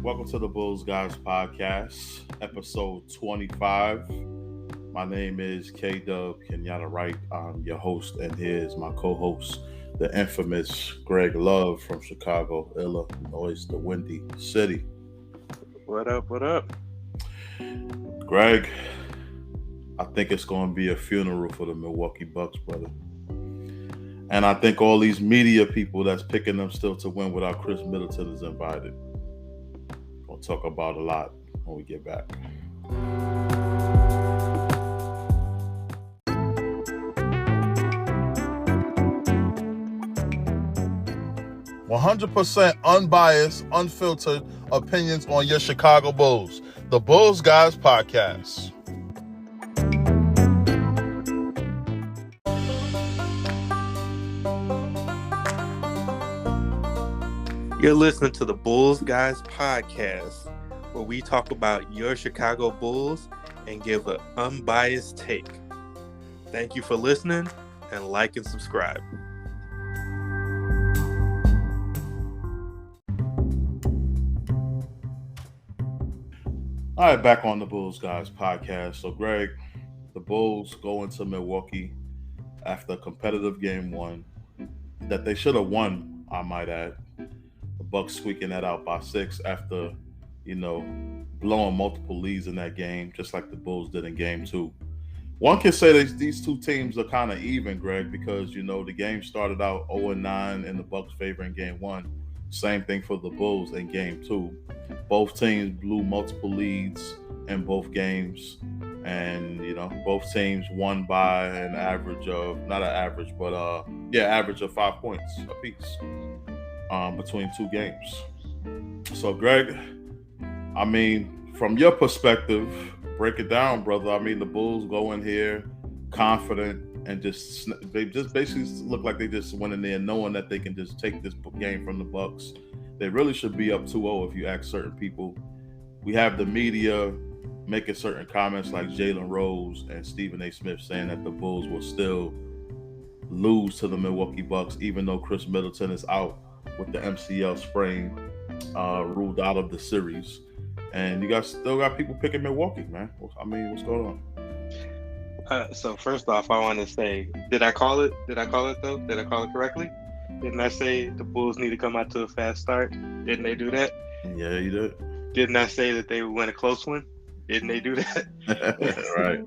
Welcome to the Bulls Guys Podcast, episode 25. My name is Kdub, Kenyatta Wright. I'm your host, and here's my co-host, the infamous Greg Love from Chicago, Illinois, the Windy City. What up, what up? Greg, I think it's going to be a funeral for the Milwaukee Bucks, brother. And I think all these media people that's picking them still to win without Khris Middleton is invited. We'll talk about a lot when we get back. "100% unbiased, unfiltered opinions on your Chicago Bulls. The Bulls Guys Podcast." You're listening to the Bulls Guys Podcast, where we talk about your Chicago Bulls and give an unbiased take. Thank you for listening, and like and subscribe. All right, back on the Bulls Guys Podcast. So, Greg, the Bulls go into Milwaukee after a competitive game one that they should have won, I might add. The Bucks squeaking that out by 6 after, blowing multiple leads in that game, just like the Bulls did in game 2. One can say that these two teams are kind of even, Greg, because, the game started out 0-9 in the Bucks' favor in game 1. Same thing for the Bulls in game 2. Both teams blew multiple leads in both games. And, both teams won by an average of, average of 5 points apiece between two games. So, Greg, from your perspective, break it down, brother. The Bulls go in here confident and they just basically look like they just went in there knowing that they can just take this game from the Bucks. They really should be up 2-0 if you ask certain people. We have the media making certain comments like Jalen Rose and Stephen A. Smith saying that the Bulls will still lose to the Milwaukee Bucks even though Khris Middleton is out with the MCL sprain, ruled out of the series. And you guys still got people picking Milwaukee, man. What's going on? So first off, I want to say, did I call it though? Did I call it correctly? Didn't I say the Bulls need to come out to a fast start? Didn't they do that? Yeah, you did. Didn't I say that they would win a close one? Didn't they do that? Right.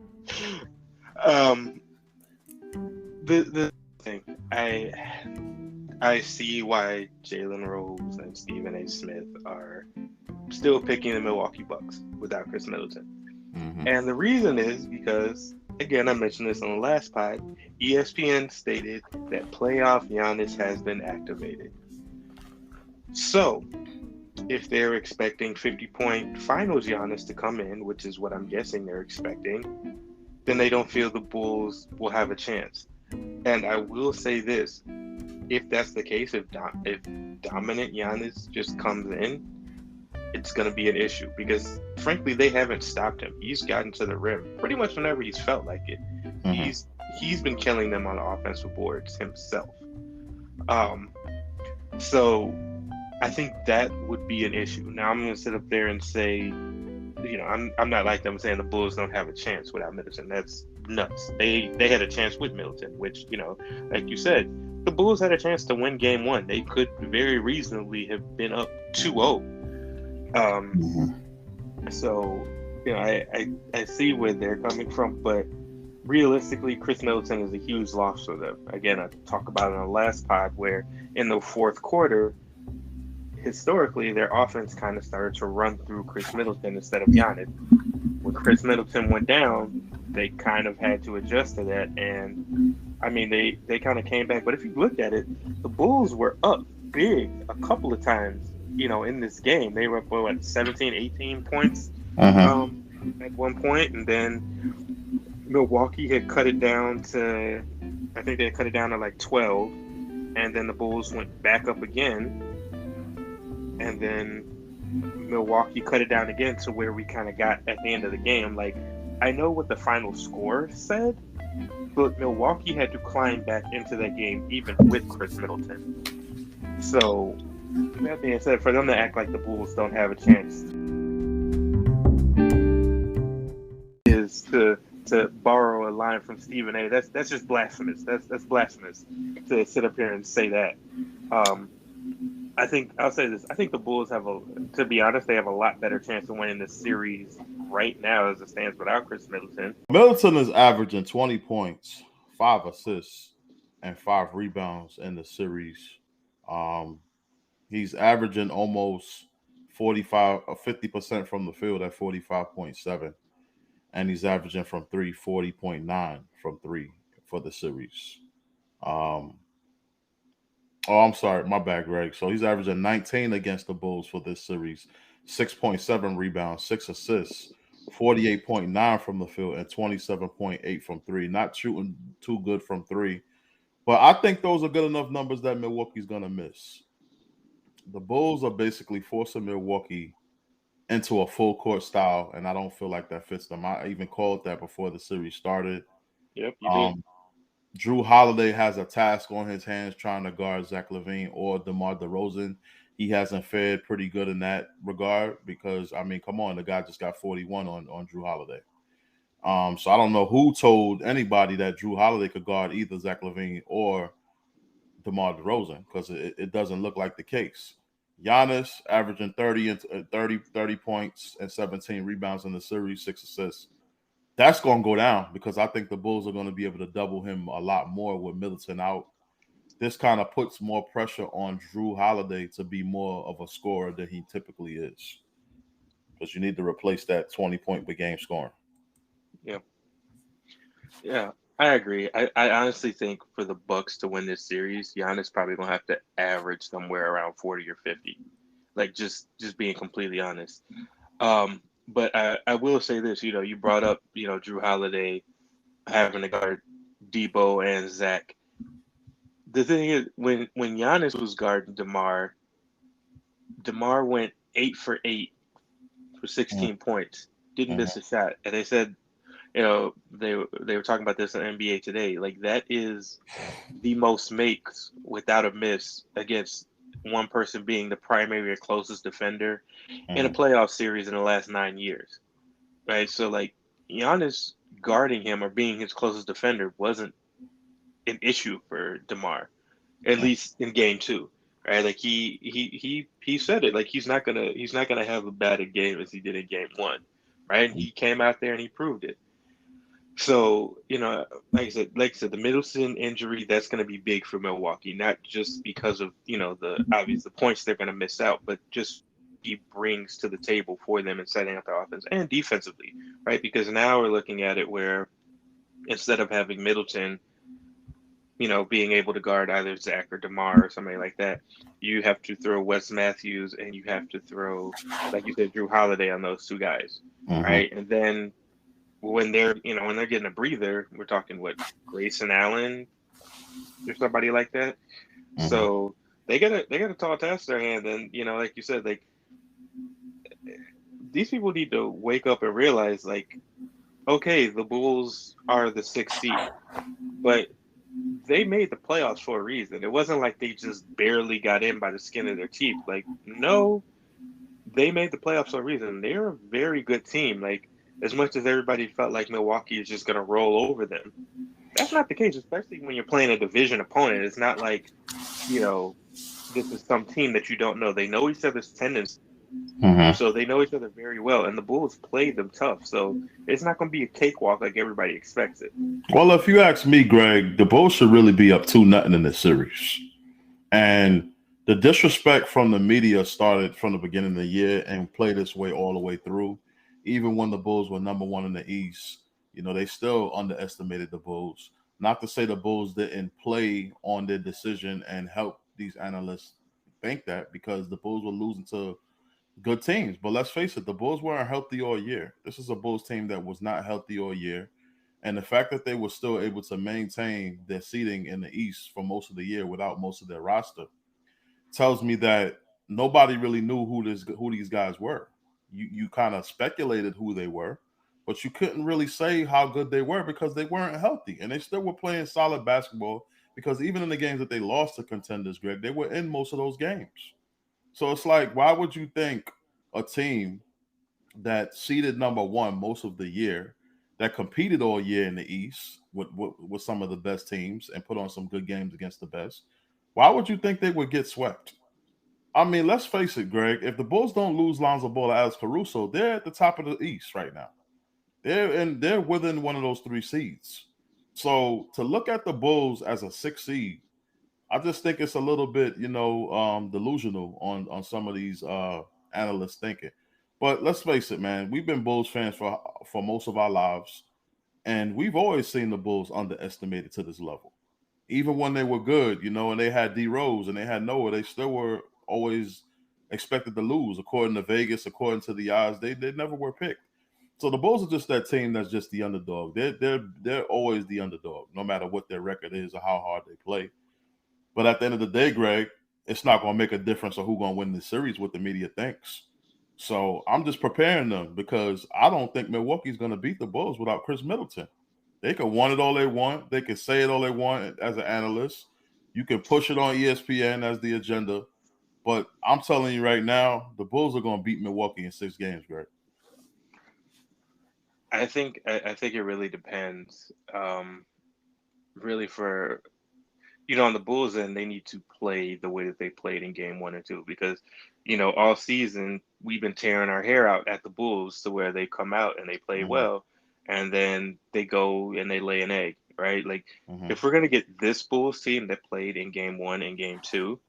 The thing, I see why Jalen Rose and Stephen A. Smith are still picking the Milwaukee Bucks without Khris Middleton. Mm-hmm. And the reason is because, again, I mentioned this on the last pod, ESPN stated that playoff Giannis has been activated. So, if they're expecting 50-point finals Giannis to come in, which is what I'm guessing they're expecting, then they don't feel the Bulls will have a chance. And I will say this, if that's the case, if dominant Giannis just comes in, it's going to be an issue because, frankly, they haven't stopped him. He's gotten to the rim pretty much whenever he's felt like it. Mm-hmm. He's been killing them on the offensive boards himself. So I think that would be an issue. Now I'm going to sit up there and say, I'm not like them saying the Bulls don't have a chance without Middleton. That's nuts. They had a chance with Middleton, which, like you said, the Bulls had a chance to win game 1. They could very reasonably have been up 2-0. So, I see where they're coming from, but realistically, Khris Middleton is a huge loss for them. Again, I talked about it on the last pod where in the fourth quarter, historically, their offense kind of started to run through Khris Middleton instead of Giannis. When Khris Middleton went down, they kind of had to adjust to that, and they kind of came back. But if you look at it, the Bulls were up big a couple of times. In this game, they were up 17, 18 points at one point, and then Milwaukee had cut it down to, I think they cut it down to like 12, and then the Bulls went back up again, and then Milwaukee cut it down again to where we kind of got at the end of the game. Like, I know what the final score said, but Milwaukee had to climb back into that game even with Khris Middleton. So That being said, for them to act like the Bulls don't have a chance is to borrow a line from Stephen A. That's just blasphemous. That's blasphemous to sit up here and say that. I think I'll say this. I think the Bulls to be honest, they have a lot better chance of winning this series right now as it stands without Khris Middleton. Middleton is averaging 20 points, 5 assists, and 5 rebounds in the series. He's averaging almost 45 or 50% from the field at 45.7. And he's averaging from 3, 40.9 from 3 for the series. I'm sorry, my bad, Greg. So he's averaging 19 against the Bulls for this series, 6.7 rebounds, 6 assists, 48.9 from the field, and 27.8 from 3. Not shooting too good from 3. But I think those are good enough numbers that Milwaukee's going to miss. The Bulls are basically forcing Milwaukee into a full court style, and I don't feel like that fits them. I even called that before the series started. Yep, you did. Jrue Holiday has a task on his hands trying to guard Zach LaVine or Demarderozan. He hasn't fared pretty good in that regard because, I mean, come on, the guy just got 41 on Jrue Holiday. So I don't know who told anybody that Jrue Holiday could guard either Zach LaVine or Demarderozan because it doesn't look like the case. Giannis averaging 30 points and 17 rebounds in the series, 6 assists. That's going to go down because I think the Bulls are going to be able to double him a lot more with Middleton out. This kind of puts more pressure on Jrue Holiday to be more of a scorer than he typically is because you need to replace that 20-point per game scoring. Yeah, I agree. I honestly think for the Bucks to win this series, Giannis probably gonna have to average somewhere around 40 or 50. Like just being completely honest. But I will say this, you brought up, Jrue Holiday having to guard Debo and Zach. The thing is, when Giannis was guarding Demar went 8 for 8 for 16 points, didn't miss a shot, and they said, they were talking about this on NBA Today. Like that is the most makes without a miss against one person being the primary or closest defender in a playoff series in the last 9 years, right? So like Giannis guarding him or being his closest defender wasn't an issue for Demar, at least in game 2, right? Like he said it, like he's not gonna have a bad a game as he did in game 1, right? And he came out there and he proved it. So, like I said, the Middleton injury, that's going to be big for Milwaukee, not just because of, the points they're going to miss out, but just he brings to the table for them in setting up the offense and defensively, right? Because now we're looking at it where instead of having Middleton, being able to guard either Zach or DeMar or somebody like that, you have to throw Wes Matthews and you have to throw, like you said, Jrue Holiday on those 2 guys, right? And then when they're getting a breather, we're talking Grayson Allen or somebody like that. So they got a tall task to their hand, and like you said, like these people need to wake up and realize, like, okay, the Bulls are the 6th seed, but they made the playoffs for a reason. It wasn't like they just barely got in by the skin of their teeth. Like, no, they made the playoffs for a reason. They're a very good team. Like, as much as everybody felt like Milwaukee is just going to roll over them, that's not the case, especially when you're playing a division opponent. It's not like, this is some team that you don't know. They know each other's tendencies, so they know each other very well, and the Bulls played them tough. So it's not going to be a cakewalk like everybody expects it. Well, if you ask me, Greg, the Bulls should really be up 2-0 in this series. And the disrespect from the media started from the beginning of the year and played its way all the way through. Even when the Bulls were number 1 in the East, they still underestimated the Bulls. Not to say the Bulls didn't play on their decision and help these analysts think that, because the Bulls were losing to good teams. But let's face it, the Bulls weren't healthy all year. This is a Bulls team that was not healthy all year. And the fact that they were still able to maintain their seeding in the East for most of the year without most of their roster tells me that nobody really knew who these guys were. You kind of speculated who they were, but you couldn't really say how good they were because they weren't healthy. And they still were playing solid basketball because even in the games that they lost to contenders, Greg, they were in most of those games. So it's like, why would you think a team that seeded number one most of the year, that competed all year in the East with some of the best teams and put on some good games against the best, why would you think they would get swept? I mean, let's face it, Greg. If the Bulls don't lose Lonzo Ball or Alex Caruso, they're at the top of the East right now. They're within one of those three seeds. So to look at the Bulls as a six seed, I just think it's a little bit, delusional on some of these analysts thinking. But let's face it, man. We've been Bulls fans for most of our lives, and we've always seen the Bulls underestimated to this level. Even when they were good, and they had D Rose and they had Noah, they still were always expected to lose. According to Vegas, according to the odds, they never were picked. So the Bulls are just that team that's just the underdog. They're always the underdog, no matter what their record is or how hard they play. But at the end of the day, Greg, it's not going to make a difference on who's going to win the series, what the media thinks. So I'm just preparing them because I don't think Milwaukee's going to beat the Bulls without Khris Middleton. They can want it all they want. They can say it all they want as an analyst. You can push it on ESPN as the agenda. But I'm telling you right now, the Bulls are going to beat Milwaukee in 6 games, Greg. I think it really depends. Really for on the Bulls end, they need to play the way that they played in game 1 and 2 because all season we've been tearing our hair out at the Bulls to where they come out and they play well, and then they go and they lay an egg, right? Like if we're gonna get this Bulls team that played in game 1 and game 2,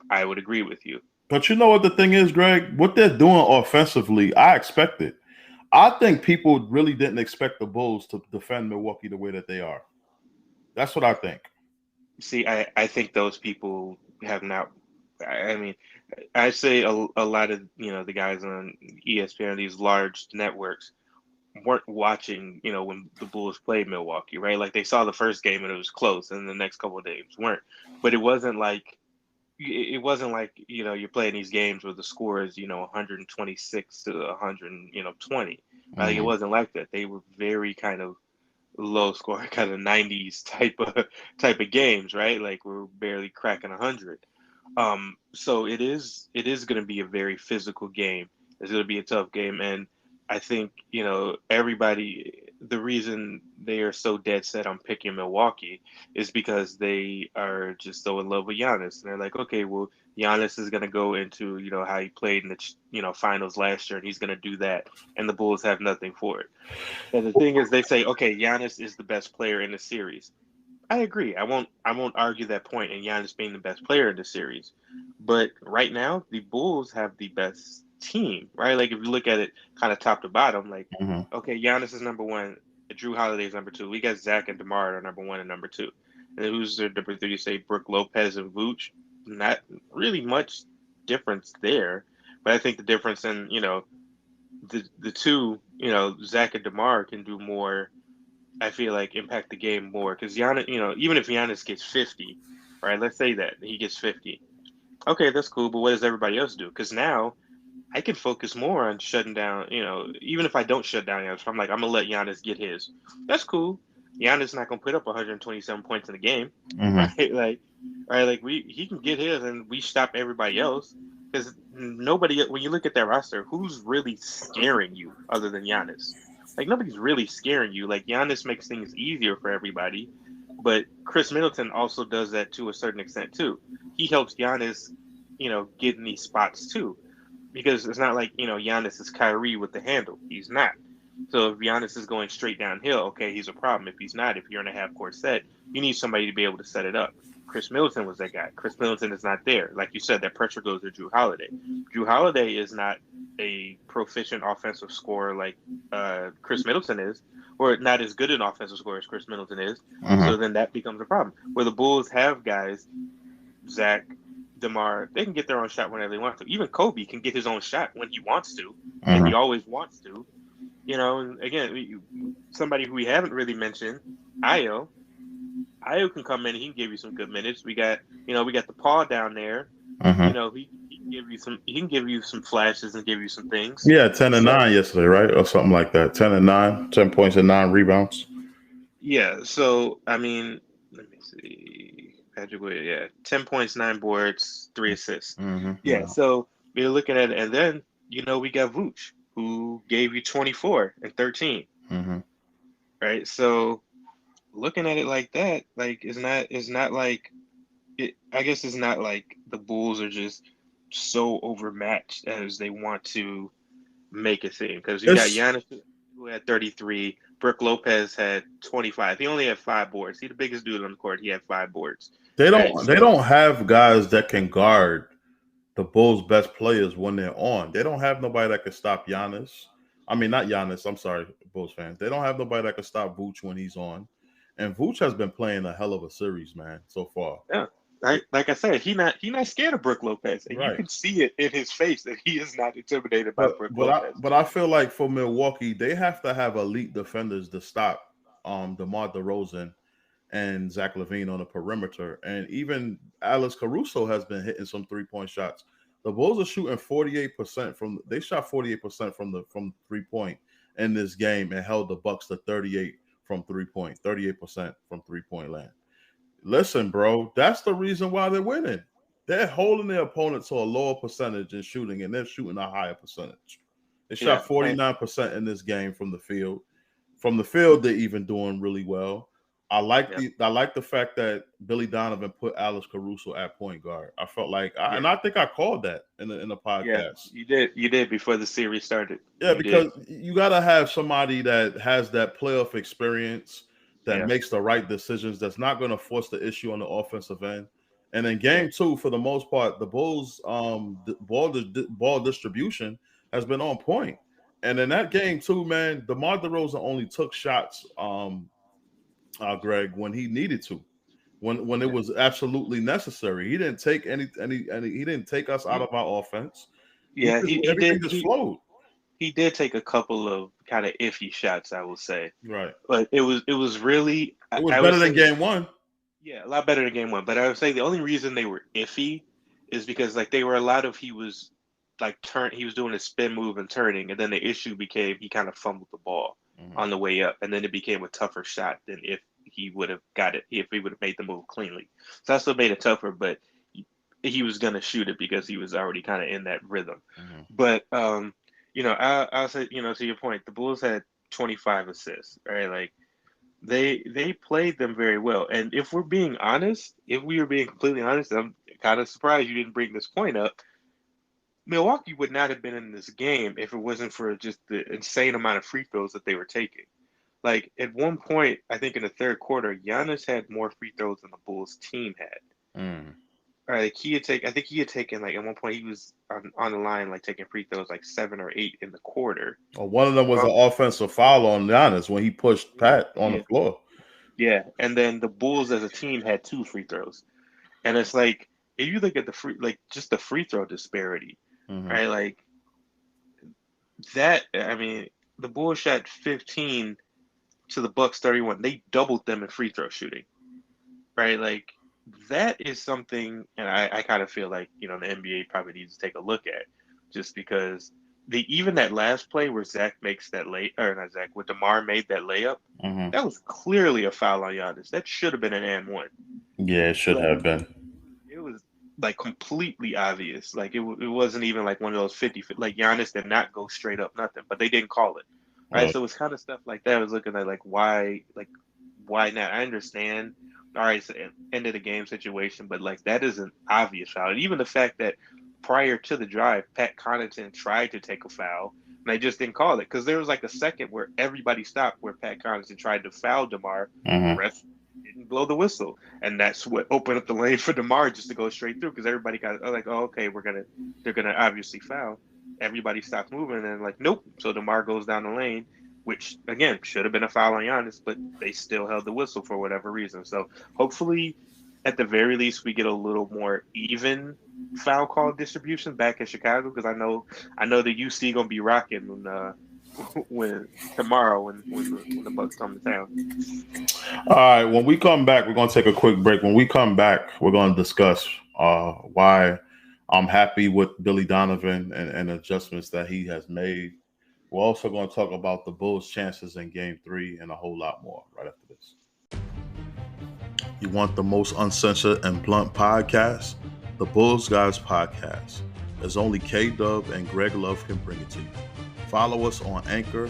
I would agree with you. But you know what the thing is, Greg? What they're doing offensively, I expected. I think people really didn't expect the Bulls to defend Milwaukee the way that they are. That's what I think. See, I think those people have not. I mean, I say a lot of the guys on ESPN, these large networks, weren't watching when the Bulls played Milwaukee, right? Like they saw the first game and it was close, and the next couple of days weren't. But it wasn't like you're playing these games where the score is 126 to 120. Like it wasn't like that. They were very kind of low scoring, kind of 90s type of games, right? Like we're barely cracking 100. So it is going to be a very physical game. It's going to be a tough game, and I think everybody. The reason they are so dead set on picking Milwaukee is because they are just so in love with Giannis, and they're like, okay, well, Giannis is going to go into how he played in the finals last year, and he's going to do that, and the Bulls have nothing for it. And the thing is, they say, okay, Giannis is the best player in the series. I agree. I won't argue that point in Giannis being the best player in the series, but right now the Bulls have the best team, right? Like if you look at it kind of top to bottom, like okay, Giannis is number 1, Drew Holiday is number 2. We got Zach and Demar are number 1 and number 2. And then who's their number 3? You say Brook Lopez and Vooch. Not really much difference there, but I think the difference in the two, Zach and Demar can do more. I feel like impact the game more because Giannis, even if Giannis gets 50, right? Let's say that he gets 50. Okay, that's cool, but what does everybody else do? Because now I can focus more on shutting down, even if I don't shut down Giannis, I'm going to let Giannis get his. That's cool. Giannis not going to put up 127 points in the game, right? He can get his and we stop everybody else because nobody, when you look at that roster, who's really scaring you other than Giannis? Like nobody's really scaring you. Like Giannis makes things easier for everybody, but Khris Middleton also does that to a certain extent too. He helps Giannis, get in these spots too. Because it's not like, Giannis is Kyrie with the handle. He's not. So if Giannis is going straight downhill, okay, he's a problem. If he's not, if you're in a half-court set, you need somebody to be able to set it up. Khris Middleton was that guy. Khris Middleton is not there. Like you said, that pressure goes to Drew Holiday. Drew Holiday is not a proficient offensive scorer like Khris Middleton is, or not as good an offensive scorer as Khris Middleton is. So then that becomes a problem. Where the Bulls have guys, Zach, Demar, they can get their own shot whenever they want to. Even Kobe can get his own shot when he wants to, and he always wants to. And again, somebody who we haven't really mentioned, Ayo. Ayo can come in. He can give you some good minutes. We got the Paul down there. He can give you some. He can give you some flashes and give you some things. Yeah, 10 and 9 yesterday, right, or something like that. 10 and 9, 10 points and 9 rebounds. Yeah. So I mean, let me see. Patrick Williams, yeah, 10 points, 9 boards, 3 assists. Yeah, Mm-hmm. so we're looking at it, and then we got Vooch, who gave you 24 and 13, Mm-hmm. right? So looking at it like that, like it's not like it. I guess it's not like the Bulls are just so overmatched as they want to make it seem, because you got It's Giannis who had 33, Brook Lopez had 25. He only had 5 boards. He's the biggest dude on the court. He had 5 boards. they Right. don't they So don't have guys that can guard the Bulls' best players when they're on. They don't have nobody that can stop Giannis. I mean, not Giannis. I'm sorry, Bulls fans. They don't have nobody that can stop Vooch when he's on. And Vooch has been playing a hell of a series, man, so far. yeah, like I said, he not scared of Brook Lopez, and you Right. can see it in his face that he is not intimidated by But Brook but I Lopez. but I feel like for Milwaukee, they have to have elite defenders to stop Demarderozan and Zach LaVine on the perimeter. And even Alex Caruso has been hitting some 3-point shots. The Bulls are shooting 48% from they shot 48% from 3-point in this game and held the Bucks to 38 from 3-point, 38% from 3-point land. Listen, bro, that's the reason why they're winning. They're holding their opponent to a lower percentage in shooting, and they're shooting a higher percentage. They Yeah, shot 49% in this game from the field. From the field, they're even doing really well. yeah, I like the fact that Billydonovan put Alex Caruso at point guard. I felt like, yeah, and I think I called that in the yeah. podcast. You did before the series started. Yeah, You did. because you got to have somebody that has that playoff experience, that Yeah, makes the right decisions, that's not going to force the issue on the offensive end. And in yeah, game two, for the most part, the Bulls' ball distribution has been on point. And in that game too, man, Demarderozan only took shots, Greg, when he needed to, when it yeah. was absolutely necessary. He didn't take any he didn't take us out He, of our offense. yeah, he Everything did. just flowed. He did take a couple of kind of iffy shots, I will say, Right. but it was really, It was I would better than say, game one. yeah, a lot better than game one. But I would say the only reason they were iffy is because like they were a lot of he was like he was doing a spin move and turning, and then the issue became he kind of fumbled the ball Mhm. on the way up, and then it became a tougher shot than if he would have got it, if he would have made the move cleanly. So that still made it tougher, but he was gonna shoot it because he was already kind of in that rhythm. Mhm. But I'll say, to your point, the Bulls had 25 assists, right? Like they played them very well. And if we're being honest, if we were being completely honest, I'm kind of surprised you didn't bring this point up. Milwaukee would not have been in this game if it wasn't for just the insane amount of free throws that they were taking. Like at one point, I think in the third quarter, Giannis had more free throws than the Bulls team had. Mm. Like I think he had taken like at one point he was on the line like taking free throws like 7 or 8 in the quarter. Well, one of them was an Well, offensive foul on Giannis when he pushed Pat on the yeah, floor. yeah, and then the Bulls as a team had 2 free throws, and it's like if you look at just the free throw disparity, Mhm. right? Like that. I mean, the Bulls shot 15 to the Bucks 31. They doubled them in free throw shooting, right? Like that is something, and I kind of feel like the NBA probably needs to take a look at, just because even that last play where Zach makes that or not Zach, where Demar made that layup, Mhm. that was clearly a foul on Giannis. That should have been an and one. Yeah, it should Like have been. it was like completely obvious. Like it wasn't even like one of those 50. Like Giannis did not go straight up nothing, but they didn't call it. Right, Right. so it's kind of stuff like that. I was looking at why not? I understand. All right, so end of the game situation, but like that is an obvious foul. And even the fact that prior to the drive, Pat Connaughton tried to take a foul and they just didn't call it, because there was like a second where everybody stopped where Pat Connaughton tried to foul Demar. Mhm. Ref didn't blow the whistle, and that's what opened up the lane for Demar just to go straight through, because everybody got like, oh, okay, they're gonna obviously foul. Everybody stopped moving and like, nope. So Demar goes down the lane, which again should have been a foul on Giannis, but they still held the whistle for whatever reason. So hopefully, at the very least, we get a little more even foul call distribution back in Chicago, because I know the UC gonna be rocking when tomorrow when the Bucks come to town. All right. When we come back, we're going to take a quick break. When we come back, we're going to discuss why I'm happy with Billydonovan and adjustments that he has made. We're also going to talk about the Bulls' chances in Game 3 and a whole lot more right after this. You want the most uncensored and blunt podcast? The Bulls Guys Podcast. As only Kdub and Greg Love can bring it to you. Follow us on Anchor,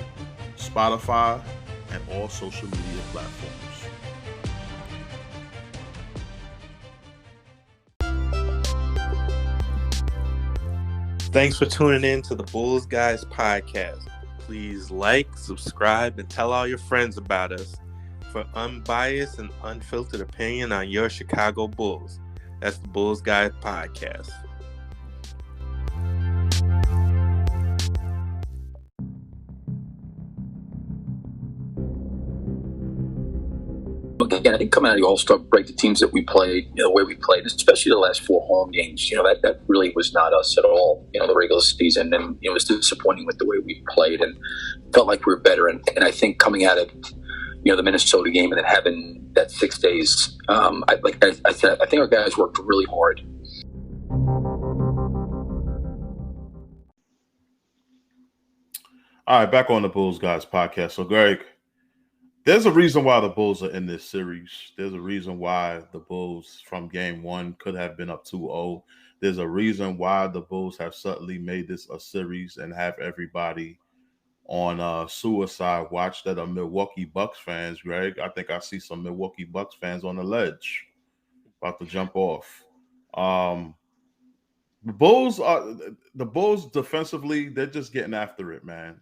Spotify, and all social media platforms. Thanks for tuning in to the Bulls Guys Podcast. Please like, subscribe, and tell all your friends about us for unbiased and unfiltered opinion on your Chicago Bulls. That's the Bulls Guys Podcast. Again, I think coming out of the All-Star break, the teams that we played, the way we played, especially the last 4 home games, that really was not us at all, the regular season. And it was disappointing with the way we played and felt like we were better. And I think coming out of, the Minnesota game and then having that 6 days, I think our guys worked really hard. All right, back on the Bulls Guys Podcast. So, Greg, there's a reason why the Bulls are in this series. There's a reason why the Bulls from game 1 could have been up 2-0. There's a reason why the Bulls have suddenly made this a series and have everybody on suicide watch that are Milwaukee Bucks fans, Greg. I think I see some Milwaukee Bucks fans on the ledge about to jump off. The Bulls defensively, they're just getting after it, man.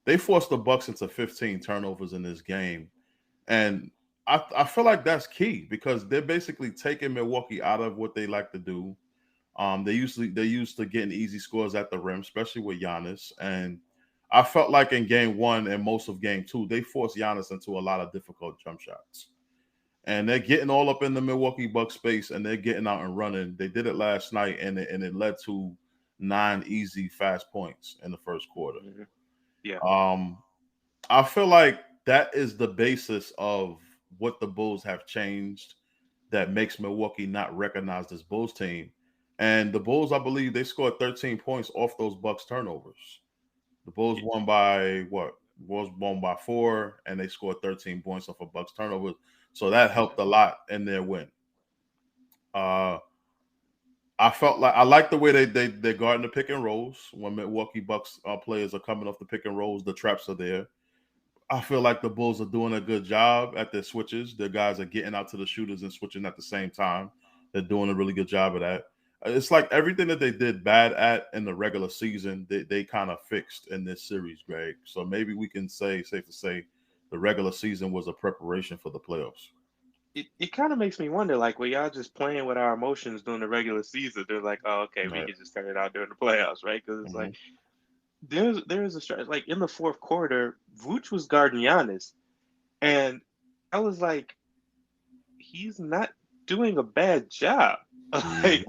They forced the Bucks into 15 turnovers in this game. And I feel like that's key because they're basically taking Milwaukee out of what they like to do. They're used to getting easy scores at the rim, especially with Giannis. And I felt like in game 1 and most of game 2, they forced Giannis into a lot of difficult jump shots. And they're getting all up in the Milwaukee Bucks space and they're getting out and running. They did it last night and it led to 9 easy fast points in the first quarter. Mm-hmm. Yeah. I feel like that is the basis of what the Bulls have changed that makes Milwaukee not recognized as Bulls team. And the Bulls, I believe, they scored 13 points off those Bucks turnovers. The Bulls won by what? Bulls won by 4, and they scored 13 points off of Bucks turnovers. So that helped a lot in their win. I felt like I like the way they guarding the pick and rolls when Milwaukee Bucks players are coming off the pick and rolls. The traps are there. I feel like the Bulls are doing a good job at their switches. The guys are getting out to the shooters and switching at the same time. They're doing a really good job of that. It's like everything that they did bad at in the regular season, they kind of fixed in this series, Greg. So maybe we can say, safe to say, the regular season was a preparation for the playoffs. It kind of makes me wonder, like, well, y'all just playing with our emotions during the regular season. They're like, oh, okay, Right. we can just turn it out during the playoffs, right? Because it's like there's a stretch, like in the fourth quarter, Vooch was guarding Giannis, and I was like, he's not doing a bad job. Like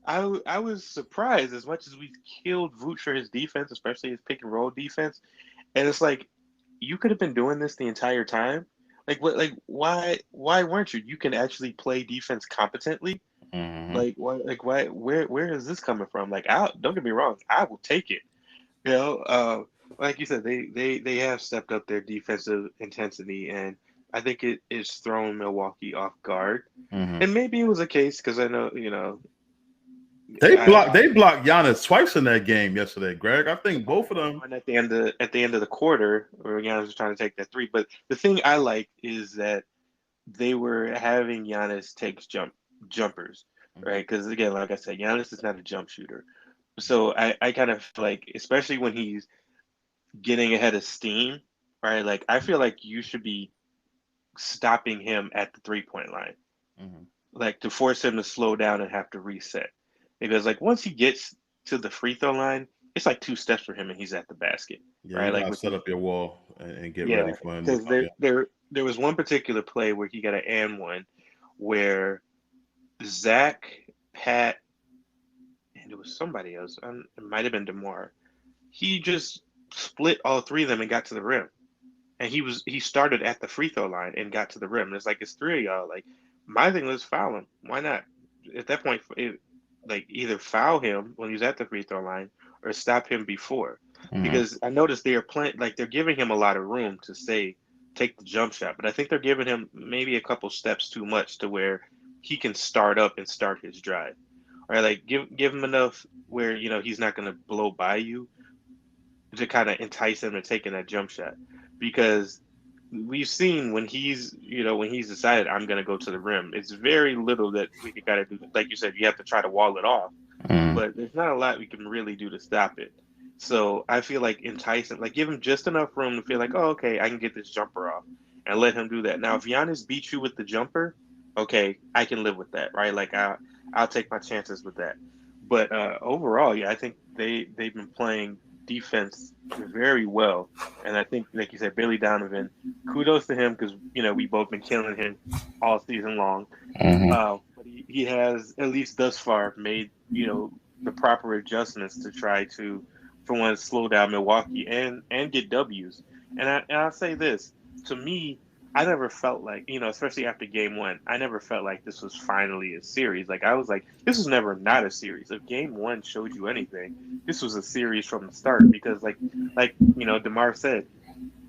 I was surprised as much as we killed Vooch for his defense, especially his pick and roll defense, and it's like you could have been doing this the entire time. Like what? Like why weren't you? You can actually play defense competently. Mm-hmm. Like why? Like why? Where is this coming from? Like don't get me wrong, I will take it. Like you said, they have stepped up their defensive intensity, and I think it is throwing Milwaukee off guard. Mm-hmm. And maybe it was a case because I know they blocked Giannis twice in that game yesterday, Greg. I think both of them. at the end of the quarter, where Giannis was trying to take that 3. But the thing I like is that they were having Giannis take jumpers, right? Because again, like I said, Giannis is not a jump shooter. So I kind of like, especially when he's getting ahead of steam, right? Like I feel like you should be stopping him at the 3-point line, like to force him to slow down and have to reset. Because like once he gets to the free throw line, it's like 2 steps for him and he's at the basket, right? You like set up your wall and get ready for him. Because there was one particular play where he got an and one where Zach, Pat, and it was somebody else. It might have been Demar. He just split all 3 of them and got to the rim. And he started at the free throw line and got to the rim. And it's like, it's 3 of y'all. Like, my thing was foul him. Why not? At that point, either foul him when he's at the free throw line or stop him before. Because I noticed they are playing, like they're giving him a lot of room to say take the jump shot, but I think they're giving him maybe a couple steps too much to where he can start up and start his drive. Right, like give him enough where he's not going to blow by you to kind of entice him to taking that jump shot, because we've seen when he's decided I'm going to go to the rim, it's very little that we can kind of do. Like you said, you have to try to wall it off, Mm. but there's not a lot we can really do to stop it. So I feel like entice him, like give him just enough room to feel like, oh, okay, I can get this jumper off, and let him do that. Now, if Giannis beats you with the jumper, okay, I can live with that, right? Like I'll take my chances with that. But overall, yeah, I think they've been playing defense very well, and I think, like you said, Billydonovan, kudos to him, because we both been killing him all season long. Hmm. But he has, at least thus far, made the proper adjustments to try to, for one, slow down Milwaukee and get W's. And I'll say this, to me, I never felt like, especially after game one, I never felt like this was finally a series. Like, I was like, this was never not a series. If game one showed you anything, this was a series from the start, because Demar said,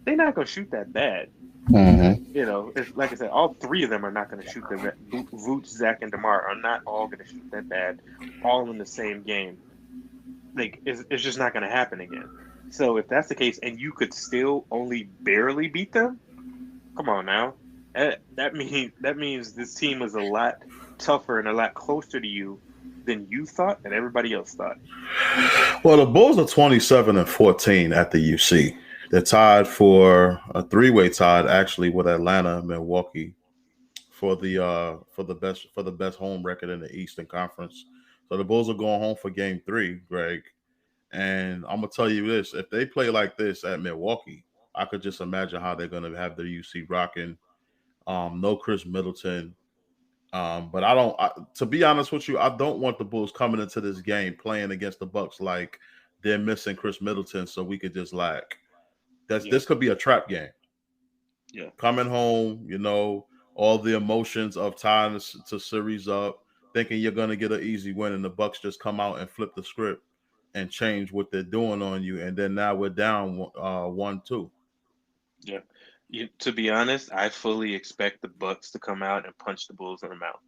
they're not gonna shoot that bad. Hmm. It's like I said, all three of them are not going to shoot that bad. Vooch, Zach, and Demar are not all going to shoot that bad, all in the same game. Like it's just not going to happen again. So if that's the case, and you could still only barely beat them, come on now. That means this team is a lot tougher and a lot closer to you than you thought and everybody else thought. Well, the Bulls are 27-14 at the UC. They're tied for a three-way tied actually with Atlanta, Milwaukee for the best home record in the Eastern Conference. So the Bulls are going home for Game 3, Greg. And I'm gonna tell you this: if they play like this at Milwaukee, I could just imagine how they're gonna have their UC rocking. No Khris Middleton. But I don't. To be honest with you, I don't want the Bulls coming into this game playing against the Bucks like they're missing Khris Middleton, so we could just like Yeah, this could be a trap game. yeah. Coming home, all the emotions of tying to series up, thinking you're gonna get an easy win, and the Bucks just come out and flip the script and change what they're doing on you, and then now we're down 1-2. Yeah. To be honest, I fully expect the Bucks to come out and punch the Bulls in the mouth.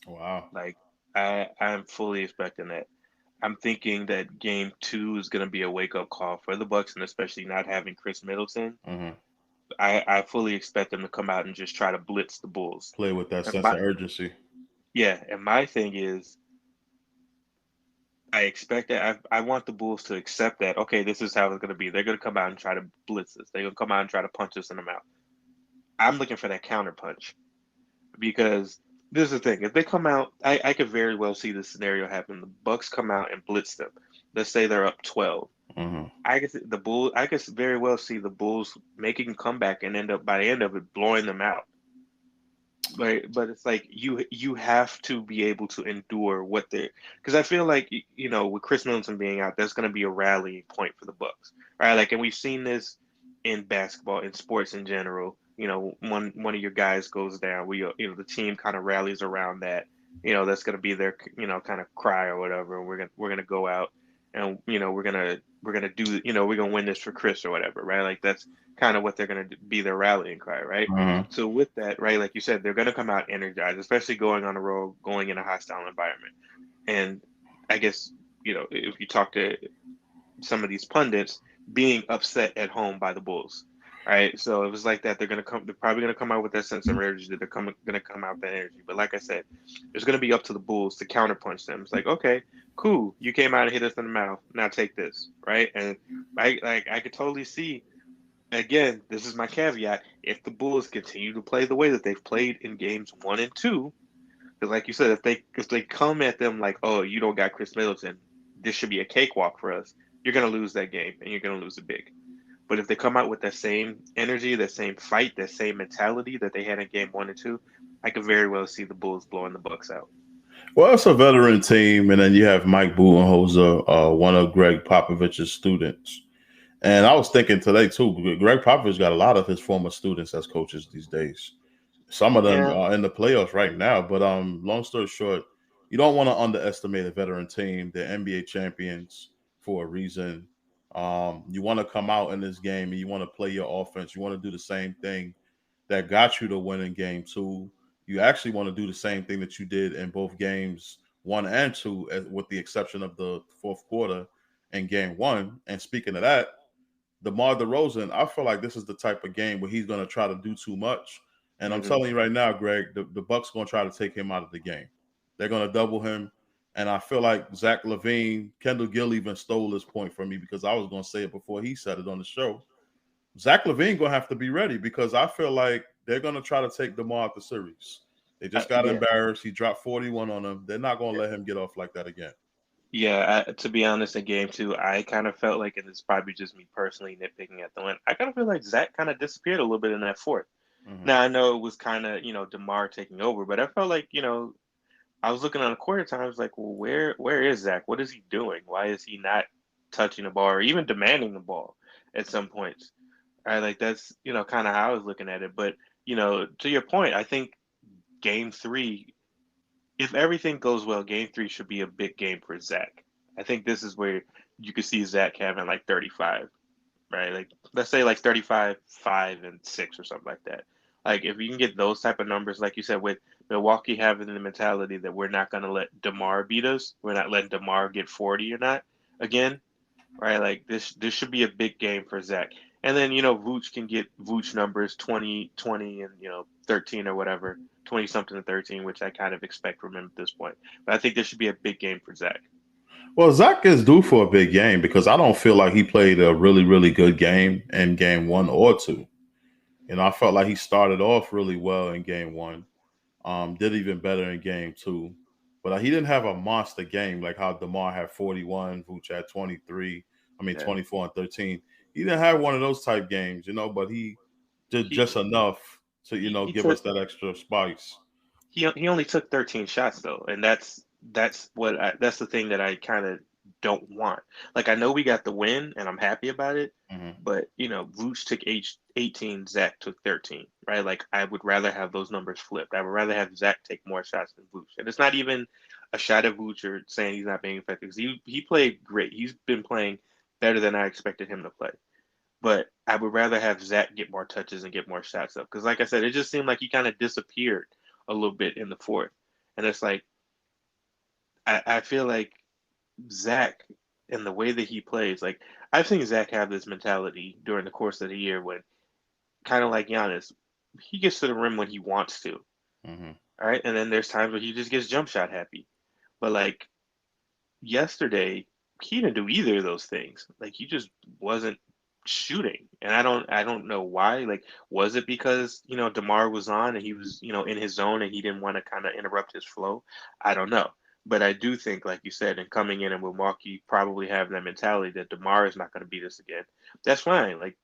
Wow. Like I'm fully expecting that. I'm thinking that game two is going to be a wake up call for the Bucks, and especially not having Khris Middleton. Hmm. I fully expect them to come out and just try to blitz the Bulls. Play with that And sense my of urgency. Yeah, and my thing is, I expect that I want the Bulls to accept that. Okay, this is how it's going to be. They're going to come out and try to blitz us. They're going to come out and try to punch us in the mouth. I'm looking for that counter punch, because this is the thing. If they come out, I could very well see this scenario happen. The Bucks come out and blitz them. Let's say they're up 12. Hmm. I could very well see the Bulls making a comeback and end up, by the end of it, blowing them out. But it's like you have to be able to endure what they're, because I feel like with Khris Middleton being out, there's going to be a rallying point for the Bucks, right? Like, and we've seen this in basketball, in sports in general. One of your guys goes down, the team kind of rallies around that. That's going to be their kind of cry or whatever. And we're gonna go out, and we're gonna do, we're gonna win this for Khris or whatever, right? Like, that's kind of what they're gonna be, their rallying cry, right? Hmm. So with that, right, like you said, they're gonna come out energized, especially going on the road, going in a hostile environment. And I guess if you talk to some of these pundits, being upset at home by the Bulls. Right, so it was like that. They're probably gonna come out with that sense of urgency. That gonna come out with that energy. But like I said, it's gonna be up to the Bulls to counterpunch them. It's like, okay, cool, you came out and hit us in the mouth. Now take this, right? And I could totally see. Again, this is my caveat. If the Bulls continue to play the way that they've played in games one and two, because like you said, if they come at them like, oh, you don't got Khris Middleton, this should be a cakewalk for us. You're gonna lose that game, and you're gonna lose it big. But if they come out with that same energy, that same fight, that same mentality that they had in game one and two, I could very well see the Bulls blowing the Bucks out. Well, it's a veteran team, and then you have Mike Budenholzer, one of Greg Popovich's students. And I was thinking today too. Greg Popovich got a lot of his former students as coaches these days. Some of them Yeah, are in the playoffs right now. But long story short, you don't want to underestimate a veteran team. They're NBA champions for a reason. You want to come out in this game and you want to play your offense. You want to do the same thing that got you to win in game two. You actually want to do the same thing that you did in both games one and two, with the exception of the fourth quarter in game one. And speaking of that, Demarderozan, I feel like this is the type of game where he's going to try to do too much. And I'm Hmm. telling you right now, Greg, the Bucks going to try to take him out of the game. They're going to double him. And I feel like Zach LaVine, Kendall Gill even stole this point from me because I was going to say it before he said it on the show. Zach LaVine going to have to be ready because I feel like they're going to try to take Demar out the series. They just got Yeah, embarrassed. He dropped 41 on them. They're not going to let him get off like that again. yeah. To be honest, in game two, I kind of felt like, and it's probably just me personally nitpicking at the win. I kind of feel like Zach kind of disappeared a little bit in that fourth. Mm-hmm. Now I know it was kind of Demar taking over, but I felt like I was looking on the quarter time. I was like, well, where is Zach? What is he doing? Why is he not touching the ball or even demanding the ball at some points? Right, like that's kind of how I was looking at it. But to your point, I think game three, if everything goes well, game three should be a big game for Zach. I think this is where you could see Zach having like 35, right? Like let's say like 35, 5 and 6 or something like that. Like if you can get those type of numbers, like you said, with Milwaukee having the mentality that we're not going to let Demar beat us, we're not letting Demar get 40 or not again, right? Like this should be a big game for Zach. And then Vooch can get Vooch numbers 20, 20, and 13 or whatever, 20 something to 13, which I kind of expect from him at this point. But I think this should be a big game for Zach. Well, Zach is due for a big game because I don't feel like he played a really, really good game in game one or two. I felt like he started off really well in game one, did even better in game two. But he didn't have a monster game like how DeMar had 41, Vooch had 23, Yeah. 24 and 13. He didn't have one of those type games, but he did just He enough to, he give us took that extra spice. he only took 13 shots though, and that's the thing that I kind of don't want. Like I know we got the win, and I'm happy about it, Mm-hmm. but Vooch took 18, Zach took 13, right? Like I would rather have those numbers flipped. I would rather have Zach take more shots than Vooch, and it's not even a shot at Vooch or saying he's not being effective. 'Cause he played great. He's been playing better than I expected him to play. But I would rather have Zach get more touches and get more shots up because, like I said, it just seemed like he kind of disappeared a little bit in the fourth, and it's like I feel like Zach and the way that he plays, like I've seen Zach have this mentality during the course of the year when, kind of like Giannis, he gets to the rim when he wants to, Mm-hmm. all right, and then there's times where he just gets jump shot happy, but like yesterday, he didn't do either of those things. Like he just wasn't shooting, and I don't know why. Like, was it because Demar was on and he was in his zone and he didn't want to kind of interrupt his flow? I don't know, but I do think, like you said, and coming in and Milwaukee probably have that mentality that Demar is not going to beat us again. That's fine. Like,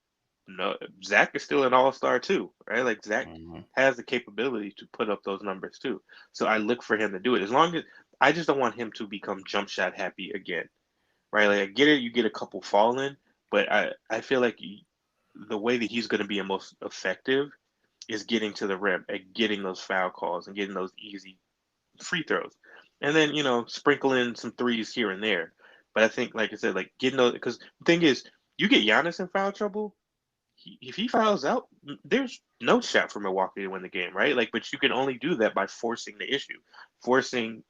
no, Zach is still an all-star too, right? Like Zach Mm-hmm. has the capability to put up those numbers too. So I look for him to do it. As long as I just don't want him to become jump shot happy again, right? Like I get it, you get a couple falling, but I feel like the way that he's going to be most effective is getting to the rim and getting those foul calls and getting those easy free throws, and then sprinkle in some threes here and there. But I think, like I said, like getting those, because the thing is, you get Giannis in foul trouble. If he fouls out, there's no shot for Milwaukee to win the game, right? Like, but you can only do that by forcing the issue, forcing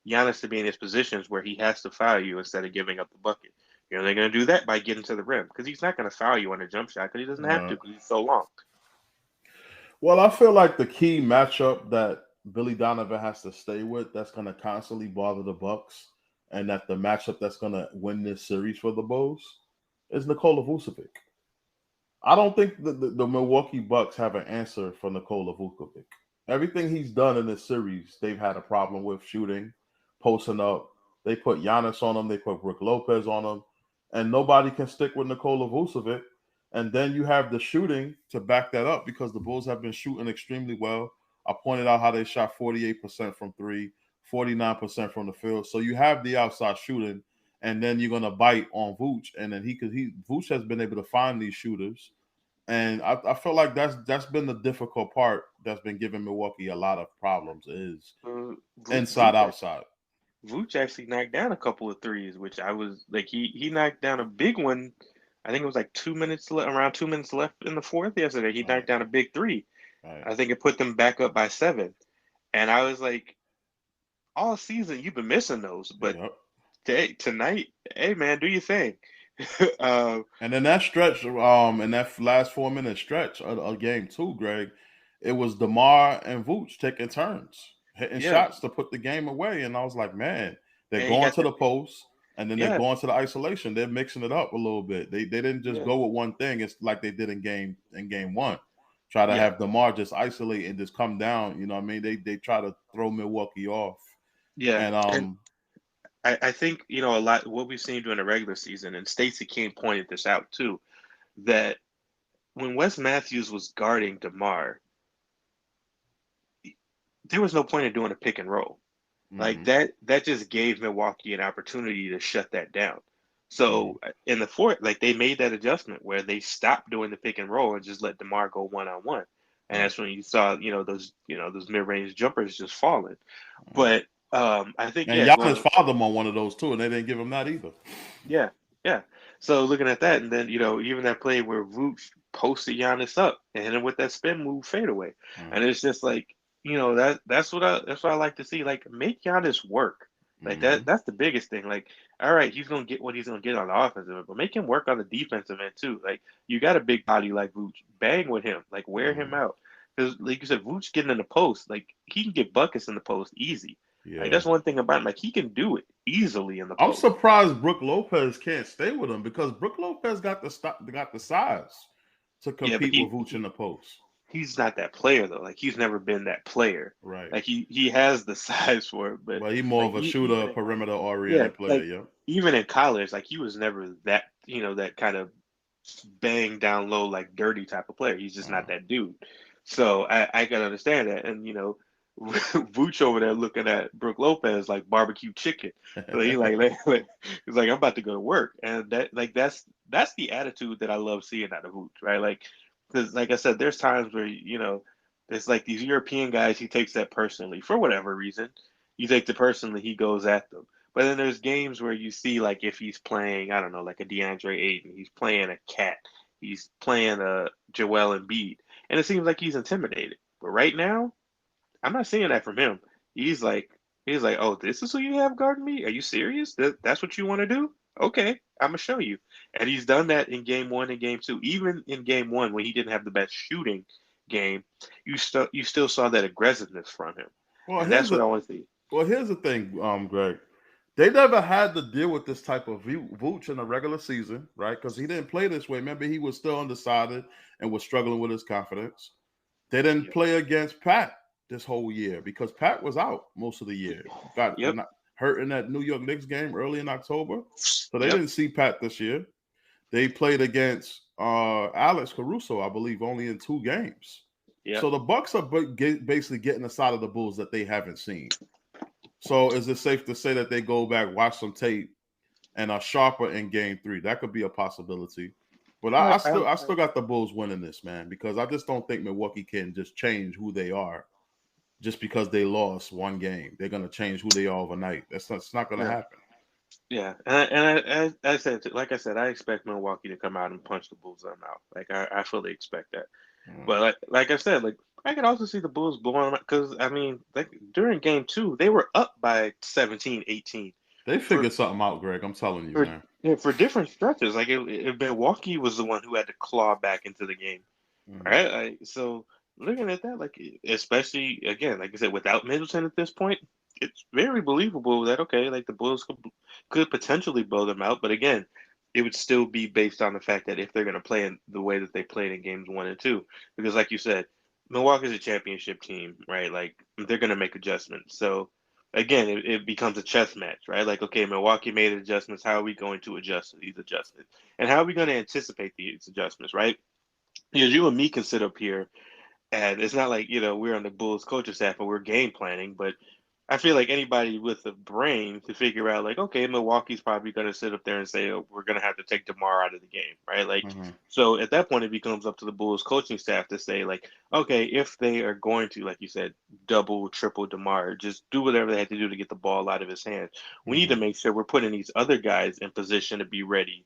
Giannis to be in his positions where he has to foul you instead of giving up the bucket. They're going to do that by getting to the rim because he's not going to foul you on a jump shot because he doesn't have to because he's so long. Well, I feel like the key matchup that Billydonovan has to stay with that's going to constantly bother the Bucks, and that the matchup that's going to win this series for the Bulls is Nikolavucevic. I don't think the Milwaukee Bucks have an answer for Nikolavucevic. Everything he's done in this series, they've had a problem with shooting, posting up. They put Giannis on him. They put Brook Lopez on him. And nobody can stick with Nikolavucevic. And then you have the shooting to back that up because the Bulls have been shooting extremely well. I pointed out how they shot 48% from three, 49% from the field. So you have the outside shooting, and then you're gonna bite on Vooch, and then Vooch has been able to find these shooters, and I feel like that's been the difficult part that's been giving Milwaukee a lot of problems is inside Vooch, outside. Vooch actually knocked down a couple of threes, which I was like, he knocked down a big one. I think it was like around 2 minutes left in the fourth yesterday. He knocked down a big three, Right. I think it put them back up by 7. And I was like, all season you've been missing those, but Yep. tonight, hey man, do your thing. And then that stretch, in that last 4 minute stretch of game two, Greg, it was Demar and Vooch taking turns hitting Yeah, shots to put the game away, and I was like, man, they're and he going got to that. the post, and then they're Yeah, going to the isolation. They're mixing it up a little bit. They didn't just yeah, go with one thing. It's like they did in game one. Try to yeah, have Demar just isolate and just come down. You know what I mean? They try to throw Milwaukee off, yeah. and And I think a lot what we've seen during the regular season, and Stacey King pointed this out too, that when Wes Matthews was guarding DeMar, there was no point in doing a pick and roll. Like mm-hmm, that just gave Milwaukee an opportunity to shut that down. mm-hmm, So in the fourth, like they made that adjustment where they stopped doing the pick and roll and just let DeMar go 1-on-1. And right. that's when you saw, those mid-range jumpers just falling. Mm-hmm. But I think, And yeah, Giannis fouled them on one of those too, and they didn't give him that either. yeah, yeah. So looking at that, and then even that play where Vooch posted Giannis up and hit him with that spin move fadeaway, and Mm-hmm. it's just like that's what I like to see. Like make Giannis work. Like Mm-hmm. that's the biggest thing. Like all right, he's gonna get what he's gonna get on the offensive end, but make him work on the defensive end too. Like you got a big body like Vooch, bang with him, like wear him Mm-hmm. out. Because like you said, Vooch getting in the post, like he can get buckets in the post easy. Like Yeah. that's one thing about him. Like he can do it easily in the I'm post. surprised Brooke Lopez can't stay with him because Brooke Lopez got the size to Yeah, but compete with Vooch in the post. he's not that player though. Like he's never been that player. Right. Like he has the size for it, but But he more like of a shooter, even perimeter yeah, oriented player, like yeah. even in college, like he was never that that kind of bang down low like dirty type of player. He's just not Uh, that dude. So I can understand that, and Vooch over there looking at Brooke Lopez like barbecue chicken. So he he's like I'm about to go to work, and that's the attitude that I love seeing out of Vooch, right? Like because like I said, there's times where it's like these European guys. He takes that personally for whatever reason. You take it personally, he goes at them. But then there's games where you see like if he's playing, I don't know, like a DeAndre Ayton, he's playing a Cat, he's playing a Joel Embiid, and it seems like he's intimidated. But right now, I'm not seeing that from him. He's like oh, this is who you have guarding me? Are you serious? That's what you want to do? Okay, I'm gonna show you. And he's done that in game one and game two. Even in game one, when he didn't have the best shooting game, you still saw that aggressiveness from him, well, and that's what I want to see. here's the thing, Greg. They never had to deal with this type of Vooch in the regular season, right? Because he didn't play this way. Remember, he was still undecided and was struggling with his confidence. They didn't Yep. play against Pat this whole year because Pat was out most of the year. Got Yep. hurt in that New York Knicks game early in October. So they Yep. didn't see Pat this year. They played against Alex Caruso, I believe, only in 2 games. Yep. So the Bucks are basically getting the side of the Bulls that they haven't seen. So is it safe to say that they go back, watch some tape, and are sharper in game three? That could be a possibility. But I, I still got the Bulls winning this, man, because I just don't think Milwaukee can just change who they are just because they lost one game. They're gonna change who they are overnight. It's not gonna yeah. happen. Yeah, and I said, like I said, I expect Milwaukee to come out and punch the Bulls in the mouth. Like I fully expect that. But Mm. like I said, like I could also see the Bulls blowing them because I mean, like during game two, they were up by 17, 18 They for figured something out, Greg. I'm telling you, for man. for different stretches. Like if Milwaukee was the one who had to claw back into the game, Mm. right? So looking at that, like especially again, like I said, without Middleton at this point, it's very believable that okay, like the Bulls could potentially blow them out. But again, it would still be based on the fact that if they're going to play in the way that they played in games one and two, because like you said, Milwaukee's a championship team, right? Like they're going to make adjustments. So again, it becomes a chess match, right? Like okay, Milwaukee made adjustments. How are we going to adjust to these adjustments? And how are we going to anticipate these adjustments, right? Because you and me can sit up here and it's not like, we're on the Bulls coaching staff and we're game planning, but I feel like anybody with a brain to figure out, like, okay, Milwaukee's probably going to sit up there and say, oh, we're going to have to take DeMar out of the game, right? Like, Mm-hmm. so at that point, it becomes up to the Bulls coaching staff to say, like, okay, if they are going to, like you said, double, triple DeMar, just do whatever they have to do to get the ball out of his hands. We need to Mm-hmm. make sure we're putting these other guys in position to be ready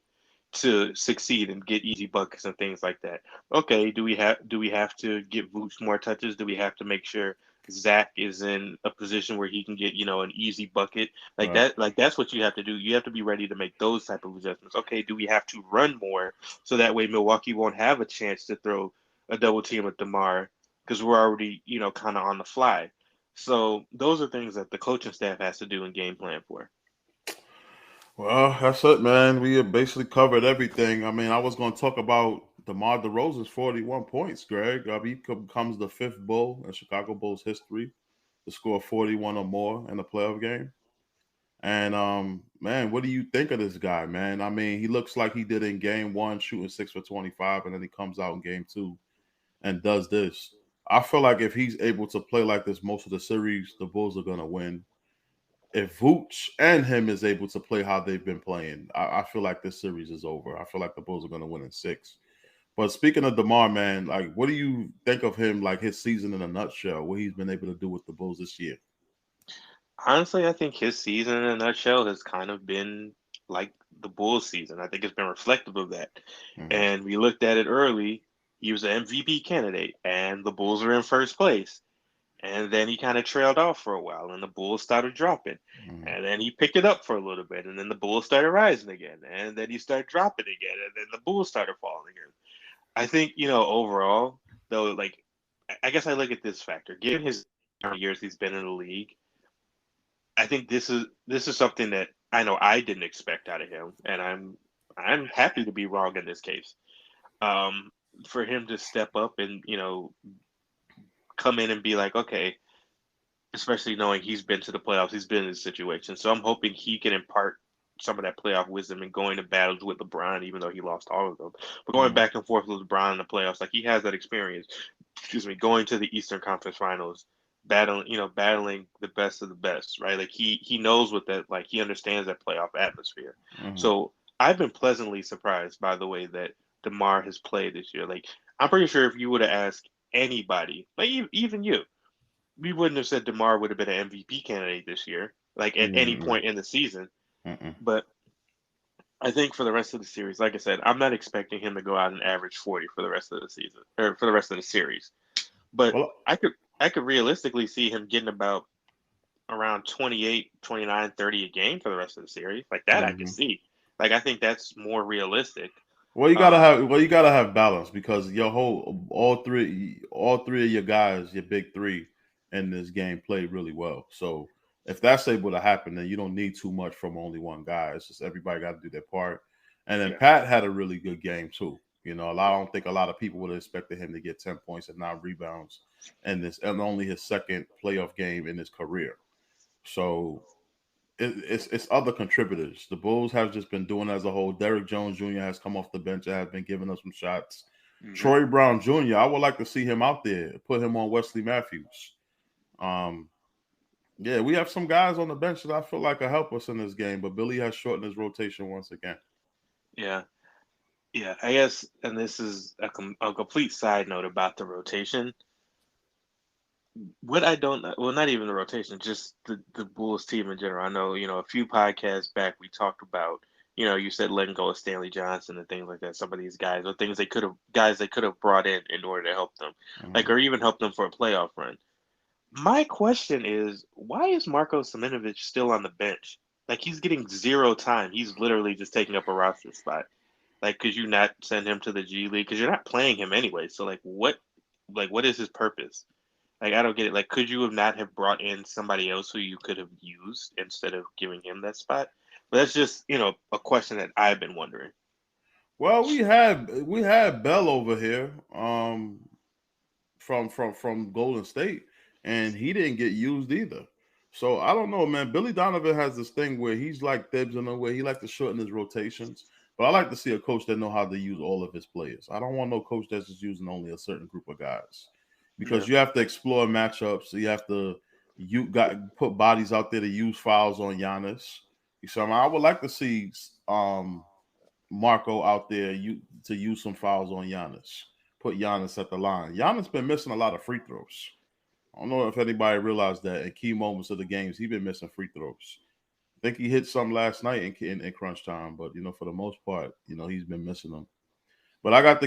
to succeed and get easy buckets and things like that. Okay, do we have to get Vooch more touches? Do we have to make sure Zach is in a position where he can get an easy bucket like Right. that? Like that's what you have to do. You have to be ready to make those type of adjustments. Okay, do we have to run more so that way Milwaukee won't have a chance to throw a double team with Demar because we're already kind of on the fly. So those are things that the coaching staff has to do and game plan for. Well, that's it, man. We have basically covered everything. I mean, I was going to talk about Demarderozan's 41 points, Greg. He becomes the fifth Bull in Chicago Bulls history to score 41 or more in a playoff game. And man, what do you think of this guy, man? I mean, he looks like he did in game one, shooting 6 for 25, and then he comes out in game two and does this. I feel like if he's able to play like this most of the series, the Bulls are gonna win. If Vooch and him is able to play how they've been playing, I feel like this series is over. I feel like the Bulls are gonna win in six. But speaking of DeMar, man, like what do you think of him, like his season in a nutshell, what he's been able to do with the Bulls this year? Honestly, I think his season in a nutshell has kind of been like the Bulls season. I think it's been reflective of that. Hmm. And we looked at it early. He was an MVP candidate, and the Bulls were in first place. And then he kind of trailed off for a while, and the Bulls started dropping. Hmm. And then he picked it up for a little bit, and then the Bulls started rising again. And then he started dropping again, and then the Bulls started falling again. I think, overall, though, like, I guess I look at this factor. Given his years he's been in the league, I think this is something that I know I didn't expect out of him, and I'm happy to be wrong in this case. Um, for him to step up and come in and be like, okay, especially knowing he's been to the playoffs, he's been in this situation, so I'm hoping he can impart some of that playoff wisdom and going to battles with LeBron, even though he lost all of them. But going Hmm. back and forth with LeBron in the playoffs, like he has that experience. Excuse me, going to the Eastern Conference Finals, battling the best of the best, right? Like he knows what that like. He understands that playoff atmosphere. Hmm. So I've been pleasantly surprised by the way that Demar has played this year. Like I'm pretty sure if you would have asked anybody, like even you, we wouldn't have said Demar would have been an MVP candidate this year, like at any Hmm. point in the season. Hmm. But I think for the rest of the series, like I said, I'm not expecting him to go out and average 40 for the rest of the season or for the rest of the series. But Well, I could realistically see him getting about around 28, 29, 30 a game for the rest of the series. Like that I could mhm. see. Like I think that's more realistic. Well, Um, you gotta have balance because your whole all three of your guys, your big three in this game played really well. So if that's able to happen, then you don't need too much from only one guy. It's just everybody got to do their part. And then yeah. Pat had a really good game too. I don't think a lot of people would have expected him to get 10 points and 9 rebounds in this, and only his second playoff game in his career. So it's other contributors. The Bulls have just been doing as a whole. Derrick Jones Jr. has come off the bench and has been giving us some shots. Hmm. Troy Brown Jr. I would like to see him out there. Put him on Wesley Matthews. Um, yeah, we have some guys on the bench that I feel like will help us in this game, but Billy has shortened his rotation once again. Yeah. Yeah. I guess, and this is a complete side note about the rotation. What I don't, well, not even the rotation, just the Bulls team in general. I know, a few podcasts back we talked about, you said letting go of Stanley Johnson and things like that. Some of these guys or things guys they could have brought in order to help them, like Mhm. or even help them for a playoff run. My question is, why is Marko Simonovic still on the bench? Like he's getting zero time. He's literally just taking up a roster spot. Like, could you not send him to the G League? Because you're not playing him anyway. So what is his purpose? Like I don't get it. Like could you have not have brought in somebody else who you could have used instead of giving him that spot? But that's just, a question that I've been wondering. Well, we had Bell over here. From Golden State, and he didn't get used either. So I don't know, man. Billy Donovan has this thing where he's like Thibs in a way. He likes to shorten his rotations, but I like to see a coach that know how to use all of his players. I don't want no coach that's just using only a certain group of guys Yeah. because you have to explore matchups. You have to you got put bodies out there to use fouls on Giannis. So I would like to see Marco out there to use some fouls on Giannis. Put Giannis at the line. Giannis been missing a lot of free throws. I don't know if anybody realized that in key moments of the games, he's been missing free throws. think he hit some last night in crunch time, but for the most part, he's been missing them. But I got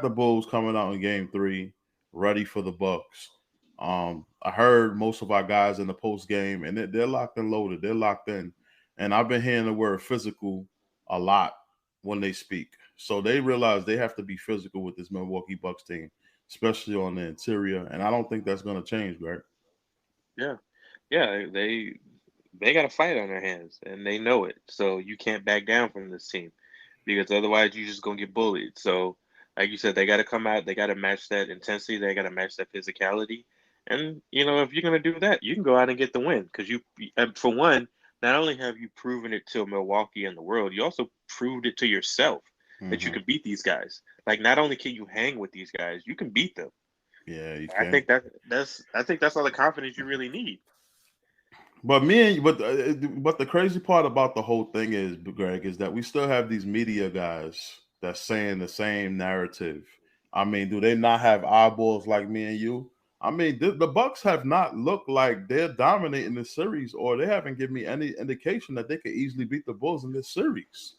the Bulls coming out in Game 3, ready for the Bucks. I heard most of our guys in the post game, and they're locked and loaded. They're locked in, and I've been hearing the word physical a lot when they speak. So they realize they have to be physical with this Milwaukee Bucks team, especially on the interior. And I don't think that's going to change, Greg. Yeah, yeah, they got a fight on their hands, and they know it. So you can't back down from this team, because otherwise you're just gonna get bullied. So, like you said, they got to come out. They got to match that intensity. They got to match that physicality. And if you're gonna do that, you can go out and get the win. Because for one, not only have you proven it to Milwaukee and the world, you also proved it to yourself that you Mm-hmm. can beat these guys. Like, not only can you hang with these guys, you can beat them. Yeah, you I can. think that's all the confidence you really need. But but the crazy part about the whole thing is, Greg, is that we still have these media guys that's saying the same narrative. I mean, do they not have eyeballs like me and you? I mean, the Bucks have not looked like they're dominating the series, or they haven't given me any indication that they could easily beat the Bulls in this series.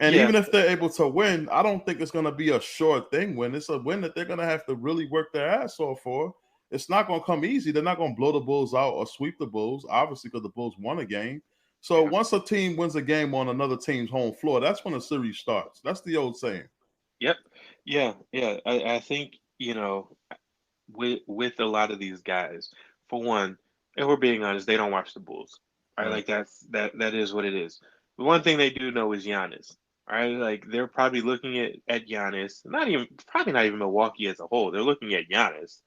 And Yeah, even if they're able to win, I don't think it's going to be a sure thing win. It's a win that they're going to have to really work their ass off for. It's not going to come easy. They're not going to blow the Bulls out or sweep the Bulls, obviously, because the Bulls won a game. So yeah, once a team wins a game on another team's home floor, that's when the series starts. That's the old saying. yep, yeah, yeah. I think with a lot of these guys, for one, and we're being honest, they don't watch the Bulls. Right, Right. like that is what it is. The one thing they do know is Giannis. Right, like they're probably looking at Giannis, probably not even Milwaukee as a whole. They're looking at Giannis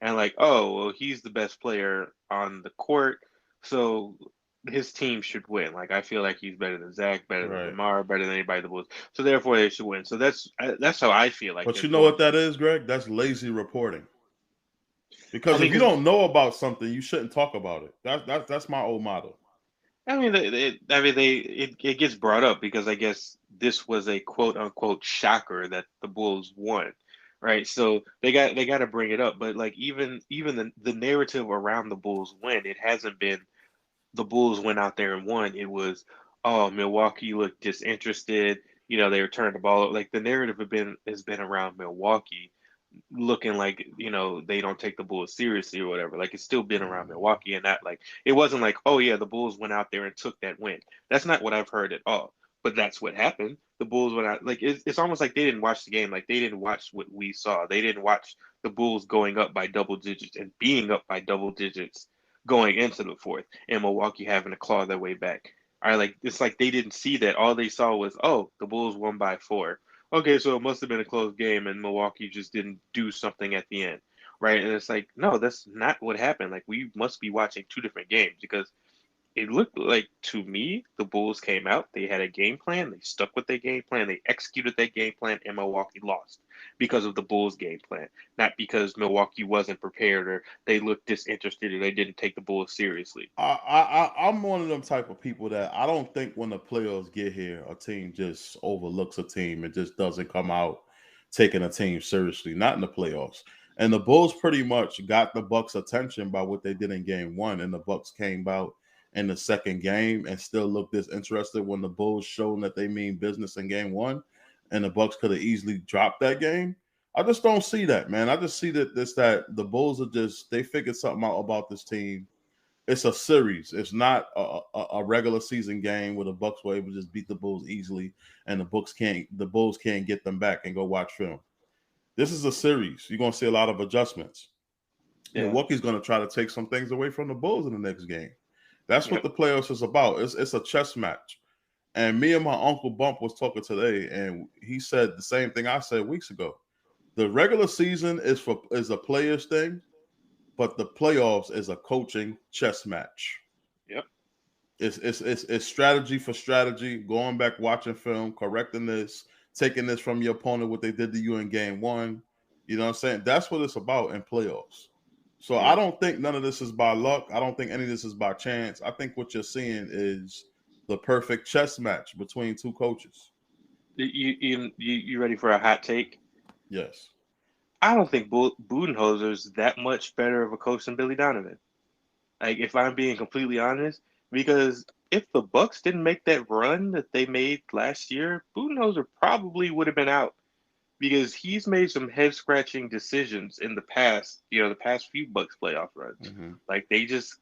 and like, oh, well, he's the best player on the court, so his team should win. Like, I feel like he's better than Zach, better than Right. Demar, better than anybody in the Bulls. So therefore, they should win. So that's how I feel like But they're you know going what through that this. is, Greg? That's lazy reporting. I Because mean, if you because don't know about something, you shouldn't talk about it. That's my old motto. it gets brought up because I guess this was a quote unquote shocker that the Bulls won, right? So they got to bring it up. But like even the narrative around the Bulls win, it hasn't been the Bulls went out there and won. It was, oh, Milwaukee looked disinterested. They returned the ball. Like, the narrative has been around Milwaukee looking like they don't take the Bulls seriously or whatever. Like, it's still been around Milwaukee, and that, like, it wasn't like, oh yeah, the Bulls went out there and took that win. That's not what I've heard at all. But that's what happened. The Bulls went out, like, it's almost like they didn't watch the game. Like, they didn't watch what we saw. They didn't watch the Bulls going up by double digits and being up by double digits going into the fourth, and Milwaukee having to claw their way back. All right, like, it's like they didn't see that. All they saw was, oh, the Bulls won by 4. Okay, so it must have been a close game, and Milwaukee just didn't do something at the end, right? And it's like, no, that's not what happened. Like, we must be watching two different games, because it looked like, to me, the Bulls came out, they had a game plan, they stuck with their game plan, they executed that game plan, and Milwaukee lost because of the Bulls' game plan, not because Milwaukee wasn't prepared or they looked disinterested or they didn't take the Bulls seriously. I'm one of them type of people that I don't think when the playoffs get here, a team just overlooks a team and just doesn't come out taking a team seriously. Not in the playoffs. And the Bulls pretty much got the Bucks' attention by what they did in Game 1, and the Bucks came out in the second game and still looked disinterested when the Bulls showed that they mean business in Game 1, and the Bucks could have easily dropped that game. I just don't see that, man. I just see that the Bulls are just they figured something out about this team. It's a series. It's not a regular season game where the Bucks were able to just beat the Bulls easily, and the Bulls can't get them back and go watch film. This is a series. You're gonna see a lot of adjustments. Yeah. Milwaukee's gonna try to take some things away from the Bulls in the next game. That's what Yep. the playoffs is about. It's a chess match. And me and my uncle Bump was talking today, and he said the same thing I said weeks ago. The regular season is a players thing, but the playoffs is a coaching chess match. Yep. It's strategy for strategy, going back, watching film, correcting this, taking this from your opponent, what they did to you in game one. You know what I'm saying? That's what it's about in playoffs. So I Yeah. don't think none of this is by luck. I don't think any of this is by chance. I think what you're seeing is the perfect chess match between two coaches. You ready for a hot take? Yes. I don't think Budenholzer's that much better of a coach than Billy Donovan. Like, if I'm being completely honest, because if the Bucks didn't make that run that they made last year, Budenholzer probably would have been out because he's made some head scratching decisions in the past, the past few Bucks playoff runs. Mm-hmm. Like they just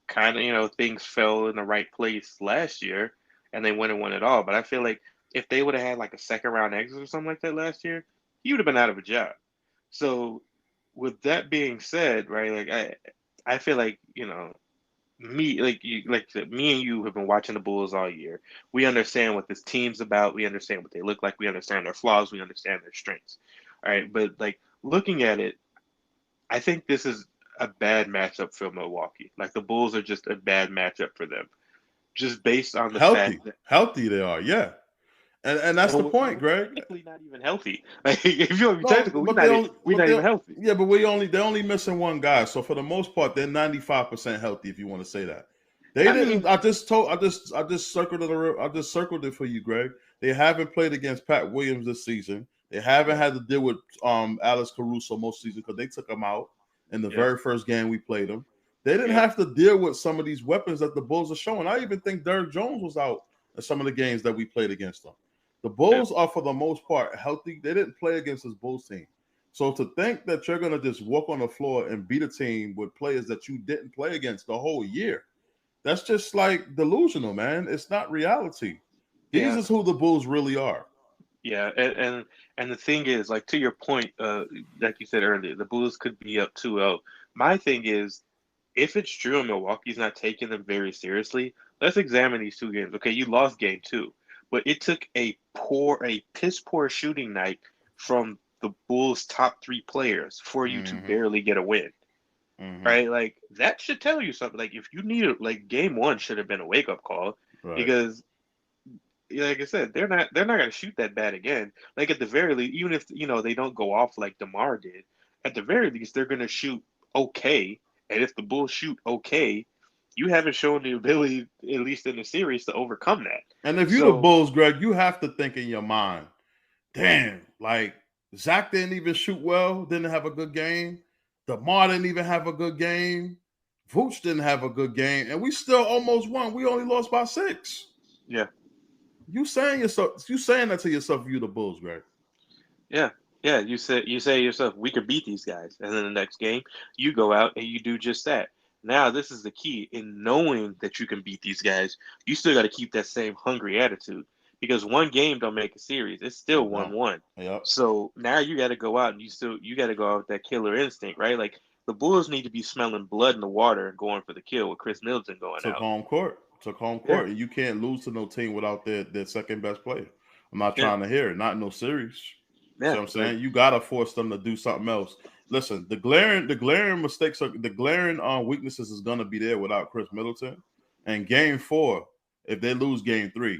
kind of, things fell in the right place last year and they went and won it all. But I feel like if they would have had like a second round exit or something like that last year, he would have been out of a job. So with that being said, right, like I feel like, me like you said, me and you have been watching the Bulls all year. We understand what this team's about. We understand what they look like. We understand their flaws. We understand their strengths. All right, but like looking at it, I think this is a bad matchup for Milwaukee. Like the Bulls are just a bad matchup for them, just based on the fact that Healthy they are, yeah. And that's the point, we're Greg. technically not even healthy. Like if you want to be No, technical, but they only, we're not even healthy. yeah, but they're only missing one guy. So for the most part, they're 95% healthy. If you want to say that, they I didn't. mean, I just circled it. I just circled it for you, Greg. They haven't played against Pat Williams this season. They haven't had to deal with Alex Caruso most season because they took him out in the very first game we played him. They didn't have to deal with some of these weapons that the Bulls are showing. I even think Derrick Jones was out in some of the games that we played against them. The Bulls are, for the most part, healthy. They didn't play against this Bulls team. So to think that you're going to just walk on the floor and beat a team with players that you didn't play against the whole year, that's just like delusional, man. It's not reality. These is who the Bulls really are. Yeah, and the thing is, like to your point, like you said earlier, the Bulls could be up 2-0. My thing is, if it's true and Milwaukee's not taking them very seriously, let's examine these two games. Okay, you lost game two, but it took a piss poor shooting night from the Bulls' top three players for you to barely get a win. Right? Like that should tell you something. Like if you need it, like game one should have been a wake up call because like I said, they're not gonna shoot that bad again. Like at the very least, even if they don't go off like Demar did, at the very least they're gonna shoot okay. And if the Bulls shoot okay, you haven't shown the ability, at least in the series, to overcome that. And if you're the So Bulls, Greg, you have to think in your mind, damn, like Zach didn't even shoot well, didn't have a good game. DeMar didn't even have a good game. Vooch didn't have a good game, and we still almost won. We only lost by 6. yeah, You saying that to yourself, you the Bulls, Greg. yeah, yeah. You say to yourself, we could beat these guys, and then the next game you go out and you do just that. Now this is the key in knowing that you can beat these guys. You still got to keep that same hungry attitude because one game don't make a series. It's still 1-1. Yep. So now you got to go out and you got to go out with that killer instinct, right? Like the Bulls need to be smelling blood in the water and going for the kill with Khris Middleton going Took out. home court. And you can't lose to no team without their second best player. I'm not trying to hear it. Not in no series. Yeah, See what I'm saying? You gotta force them to do something else. Listen, the glaring mistakes the glaring weaknesses is gonna be there without Khris Middleton. And game 4, if they lose game 3,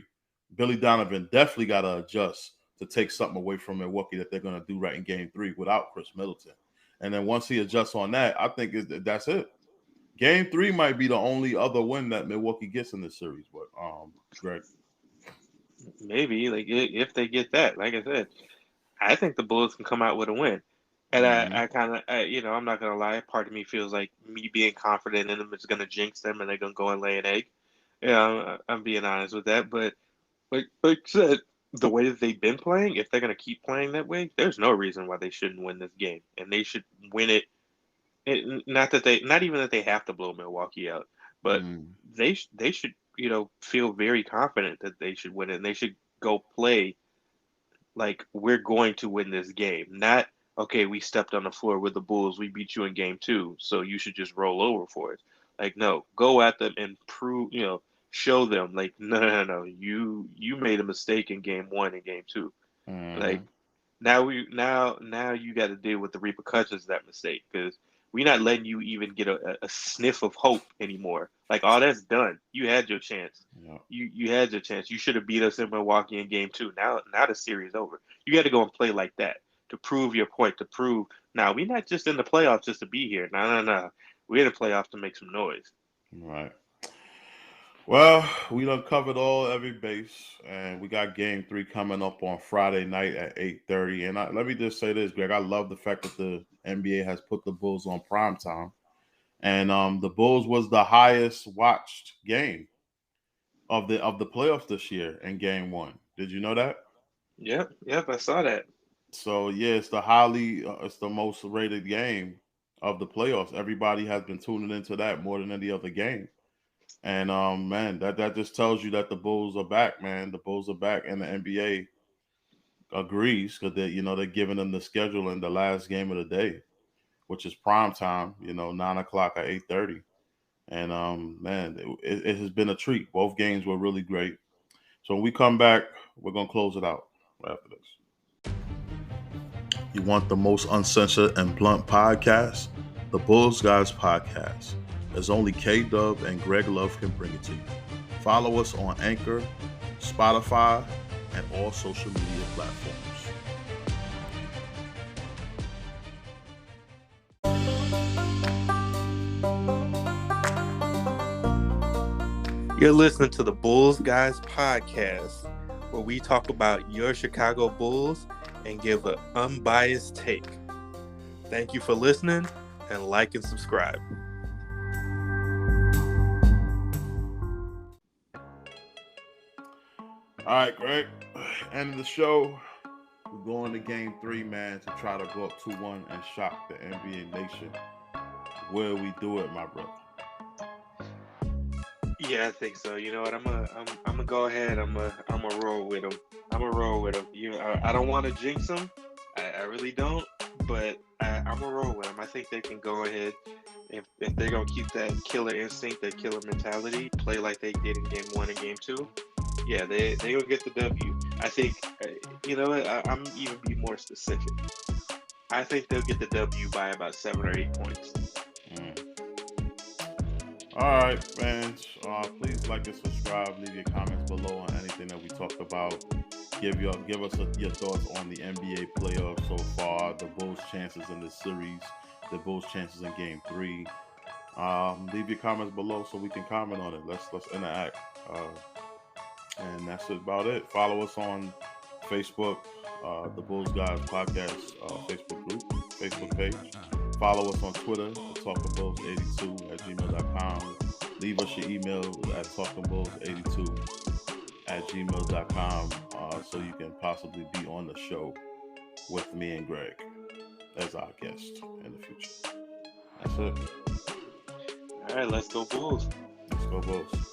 Billydonovan definitely gotta adjust to take something away from Milwaukee that they're gonna do right in game 3 without Khris Middleton. And then once he adjusts on that, I think that's it. Game 3 might be the only other win that Milwaukee gets in this series, but Greg. Maybe like if they get that, like I said, I think the Bulls can come out with a win. And I kind of, I'm not gonna lie. Part of me feels like me being confident in them is gonna jinx them, and they're gonna go and lay an egg. Yeah, I'm being honest with that. But like I said, the way that they've been playing, if they're gonna keep playing that way, there's no reason why they shouldn't win this game, and they should win it. Not even that they have to blow Milwaukee out, but they should, feel very confident that they should win it, and they should go play like we're going to win this game. Not okay, we stepped on the floor with the Bulls, we beat you in game 2, so you should just roll over for it. Like no, go at them and prove, show them like no, you made a mistake in game 1 and game 2. Like now you got to deal with the repercussions of that mistake because we're not letting you even get a sniff of hope anymore. Like, oh, that's done. You had your chance. Yeah. You had your chance. You should have beat us in Milwaukee in game 2. Now the series over. You got to go and play like that to prove your point. To prove now we're not just in the playoffs just to be here. No. We're in the playoffs to make some noise. Right. Well, we done covered every base, and we got game 3 coming up on Friday night at 8:30. And let me just say this, Greg. I love the fact that the NBA has put the Bulls on primetime. And the Bulls was the highest watched game of the playoffs this year in Game 1. Did you know that? Yep, I saw that. So yeah, it's the most rated game of the playoffs. Everybody has been tuning into that more than any other game. And man, that just tells you that the Bulls are back, man. The Bulls are back, and the NBA agrees because they're giving them the schedule in the last game of the day, which is prime time. 9 o'clock at 8:30. And man, it has been a treat. Both games were really great. So when we come back, we're gonna close it out after this. You want the most uncensored and blunt podcast? The Bulls Guys Podcast. As only Kdub and Greg Love can bring it to you. Follow us on Anchor, Spotify, and all social media platforms. You're listening to the Bulls Guys Podcast, where we talk about your Chicago Bulls and give an unbiased take. Thank you for listening, and like and subscribe. All right, Greg. End of the show. We're going to Game 3, man, to try to go up 2-1 and shock the NBA nation. Will we do it, my brother? Yeah, I think so. You know what? I'm gonna go ahead. I'm gonna roll with him. I don't want to jinx them. I really don't. But I'm gonna roll with them. I think they can go ahead if they're gonna keep that killer instinct, that killer mentality, play like they did in Game 1 and Game 2. Yeah, they gonna get the W. I think. You know what? I'm even be more specific. I think they'll get the W by about 7 or 8 points. All right, fans. Please like and subscribe. Leave your comments below on anything that we talked about. Give us your thoughts on the NBA playoffs so far. The Bulls' chances in this series. The Bulls' chances in Game 3. Leave your comments below so we can comment on it. Let's interact. And that's about it. Follow us on Facebook, the Bulls Guys Podcast Facebook group, Facebook page. Follow us on Twitter, talkingbulls82@gmail.com. Leave us your email at talkingbulls82@gmail.com so you can possibly be on the show with me and Greg as our guest in the future. That's it. All right, let's go Bulls. Let's go Bulls.